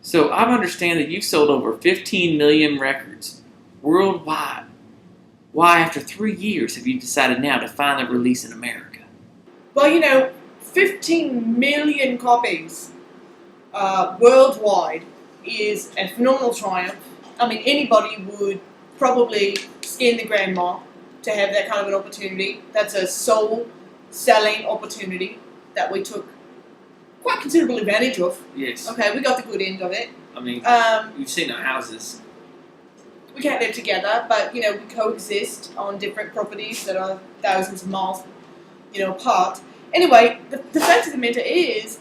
So I understand that you've sold over 15 million records worldwide. Why, after 3 years, have you decided now to finally release in America? Well, 15 million copies worldwide is a phenomenal triumph. I mean, anybody would probably skin the grandma to have that kind of an opportunity. That's a soul-selling opportunity that we took quite considerable advantage of. Yes. Okay, we got the good end of it. I mean, you've seen our houses. We can't live together, but, we coexist on different properties that are thousands of miles, apart. Anyway, the fact of the matter is,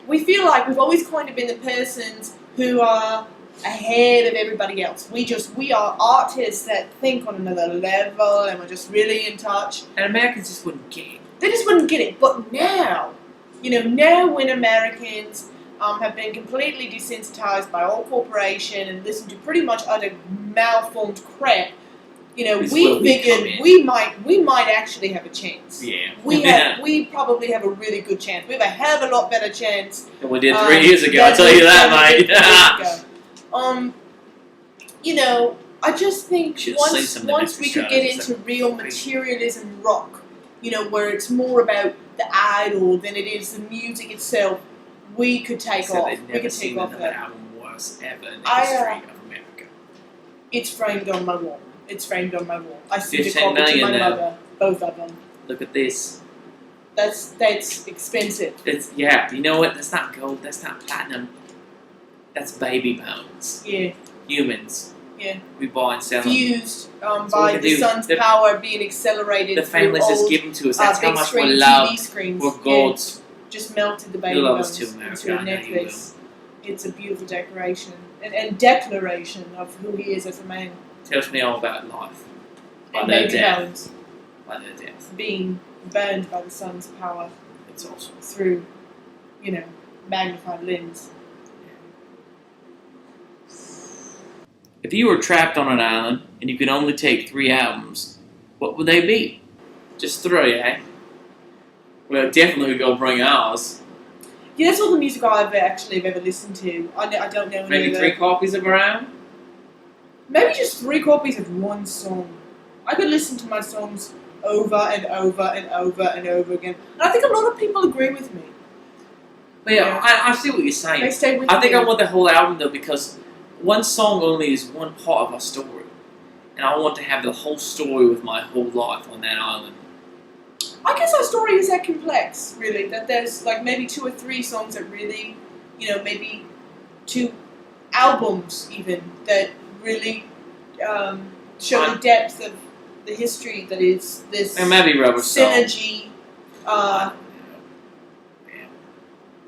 we feel like we've always kind of been the persons who are ahead of everybody else. We are artists that think on another level, and we're just really in touch. And Americans just wouldn't get it. They just wouldn't get it. But now, now when Americans have been completely desensitized by all corporation and listen to pretty much utter malformed crap, we figured we might actually have a chance. Yeah. We probably have a really good chance. We have a hell of a lot better chance than we did 3 years ago. I'll tell you that, mate. I just think once we could get into real materialism rock, where it's more about the idol than it is the music itself, we could take off. We could take off that. Album was ever in the history of America. It's framed on my wall. It's framed on my wall. I sent a 15 copy to million my now. mother. Both of them. Look at this. That's expensive. Yeah, you know what? That's not gold. That's not platinum. That's baby bones. Yeah. Humans. Yeah. We buy and sell them. Fused by the sun's power being accelerated. The families just give them to us. That's how much we love. We're gods. Just melted the baby bones into a necklace. It's a beautiful decoration and declaration of who he is as a man. Tells me all about life. And baby bones. By their death. Being burned by the sun's power. It's awesome. Through, magnified lens. If you were trapped on an island and you could only take 3 albums, what would they be? Just 3, eh? Well, definitely we'd go bring ours. Yeah, that's all the music I've ever listened to. I don't know any Maybe 3 copies of our own? Maybe just 3 copies of one song. I could listen to my songs over and over and over and over again. And I think a lot of people agree with me. But yeah, I see what you're saying. They stay with I think me. I want the whole album though, because one song only is one part of our story. And I want to have the whole story with my whole life on that island. I guess our story is that complex, really, that there's like maybe 2 or 3 songs that really, maybe 2 albums even, that really show the depth of the history that is this and maybe Rubber synergy.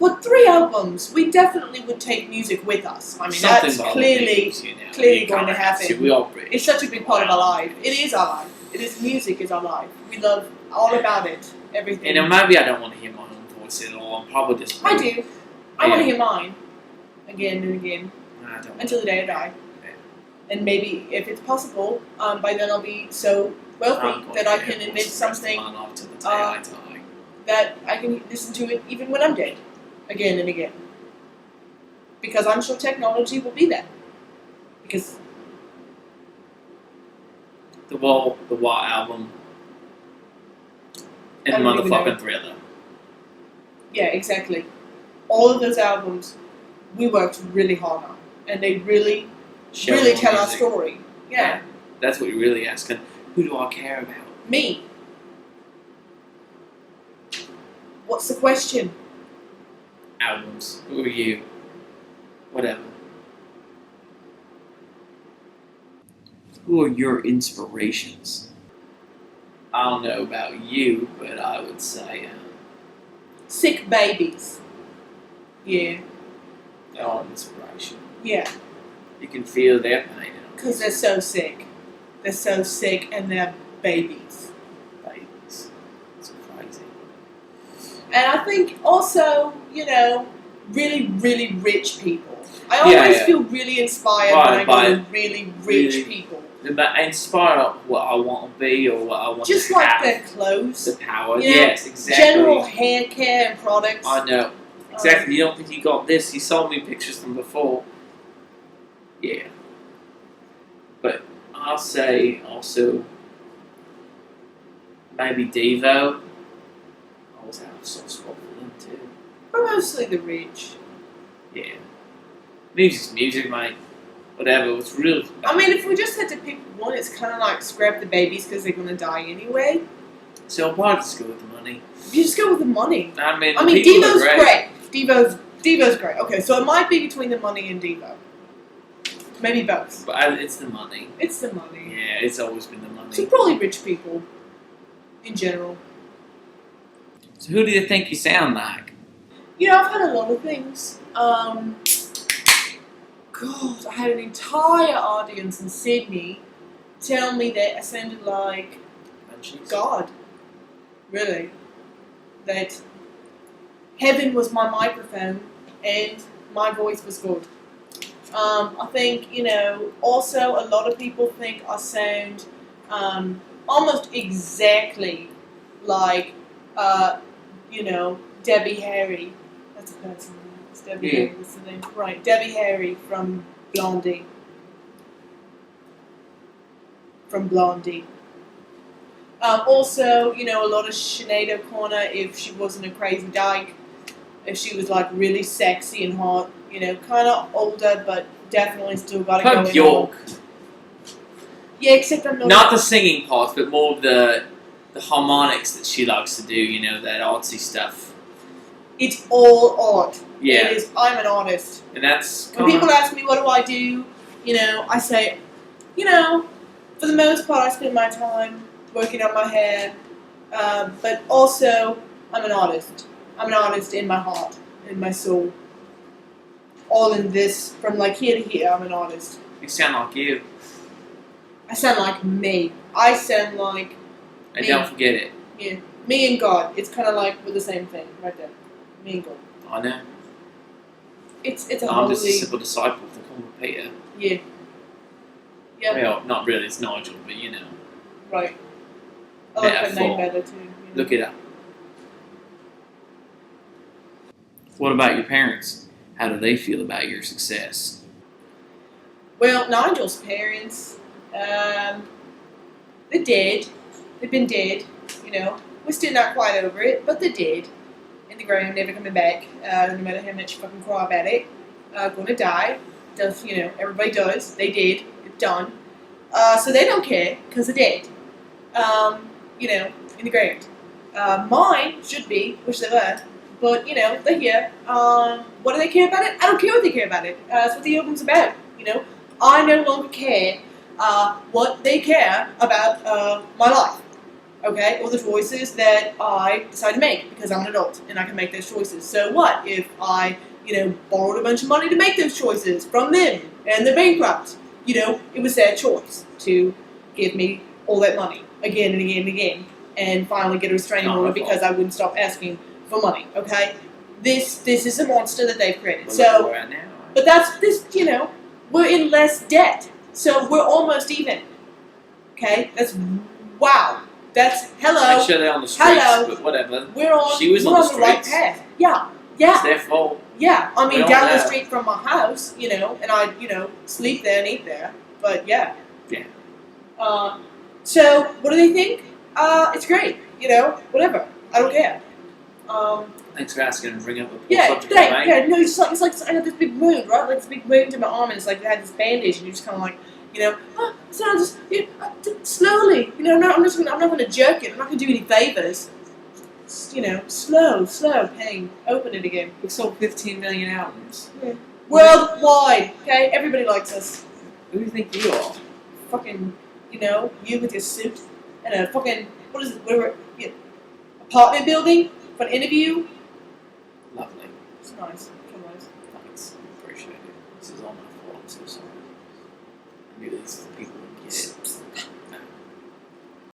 Well, 3 albums, we definitely would take music with us. I mean, that's clearly going to happen. It's such a big part of our life. It is our life. Music is our life. We love all about it, everything. And maybe I don't want to hear my own voice at all. I'm probably just... I do. I want to hear mine. Again and again. Until the day I die. And maybe, if it's possible, by then I'll be so wealthy that I can invent something that I can listen to it even when I'm dead. Again and again. Because I'm sure technology will be there. Because... The Wall album. And motherfucking Thriller. Yeah, exactly. All of those albums, we worked really hard on. And they really tell our story. Yeah. That's what you're really asking. Who do I care about? Me. What's the question? Albums. Who are you? Whatever. Who are your inspirations? I don't know about you, but I would say... Sick babies. Yeah. They're all inspiration. Yeah. You can feel their pain. Because they're so sick. They're so sick and they're babies. Babies. It's crazy. And I think also, really, really rich people. I always feel really inspired when I go to really rich people. Inspire what I want to be or what I want just to like have. their clothes. The power, yes, exactly. General hair care and products. I know. Exactly. You don't think you got this? You saw me pictures from before. Yeah. But I'll say also maybe Devo. I always have a soft spot for them too. But mostly the rich. Yeah. Music's music, mate. Whatever. It's real. I mean, if we just had to pick one, it's kind of like scrap the babies because they're going to die anyway. So why just go with the money? You just go with the money. I mean, Devo's are great. Devo's great. Okay, so it might be between the money and Devo. Maybe both. But it's the money. It's the money. Yeah, it's always been the money. So probably rich people, in general. So who do you think you sound like? You know, I've had a lot of things. God, I had an entire audience in Sydney tell me that I sounded like God. Really. That heaven was my microphone and my voice was good. I think, you know, also a lot of people think I sound almost exactly like, you know, Debbie Harry. That's a person. It's Debbie Harry. What's the name? Right, Debbie Harry from Blondie. Also, you know, a lot of Sinead O'Connor if she wasn't a crazy dyke. If she was like really sexy and hot, you know, kind of older, but definitely still got it going York. on. Yeah, except I'm not the singing part, but more of the harmonics that she likes to do. You know, that artsy stuff. It's all art. Yeah, it is. I'm an artist, and that's when people ask me what do I do, you know, I say, you know, for the most part, I spend my time working on my hair, but also I'm an artist. I'm an artist in my heart, in my soul. All in this, from like here to here, I'm an artist. You sound like you. I sound like me. I sound like And me. don't forget it. Yeah, me and God. It's kind of like we're the same thing, right there. Me and God. I know. It's a I'm holy. just a simple disciple of the common Peter. Yeah. Yeah. Well, not really. It's Nigel, but you know. Right. I like that name Metaphor. better too. You know? Look it up. What about your parents? How do they feel about your success? Well, Nigel's parents, they're dead. They've been dead, you know. We're still not quite over it, but they're dead. In the ground, never coming back, no matter how much you fucking cry about it. Gonna die. Does, you know, everybody does. They did. It's done. So they don't care, because they're dead. You know, in the ground. Mine should be, which they were, but, you know, they're here. What do they care about it? I don't care what they care about it. That's what the album's about, you know. I no longer care what they care about my life, okay, or the choices that I decide to make, because I'm an adult and I can make those choices. So what if I, you know, borrowed a bunch of money to make those choices from them and they're bankrupt? You know, it was their choice to give me all that money again and again and again, and finally get a restraining order because I wouldn't stop asking for money. Okay, this is a monster that they've created. So, right now, but that's this. You know, we're in less debt, so we're almost even. Okay, that's wow. That's hello. I'm sure they're on the streets, Hello. but whatever. We're on. She was we're on the right streets. path. Yeah, yeah. It's their fault. Yeah, I mean, We all down the know. street from my house, you know, and I, you know, sleep there and eat there. But yeah. Yeah. So what do they think? It's great, you know, whatever. I don't care. Thanks for asking and bring up a poor Yeah, subject, mate. yeah, no, it's like I had this big wound, right? Like this big wound in my arm, and it's like they had this bandage, and you're just kind of like, you know, so I'm just slowly, you know, I'm not gonna jerk it. I'm not gonna do any favors. Just, you know, slow pain. Open it again. We sold 15 million albums. Yeah. Worldwide, okay? Everybody likes us. Who do you think you are? Fucking, you know, you with your suit and a fucking, what is it, whatever, yeah, apartment building for an interview. Lovely. It's nice. It's nice. Thanks. Appreciate it. This is all my fault. I'm so sorry. I knew these people would get it.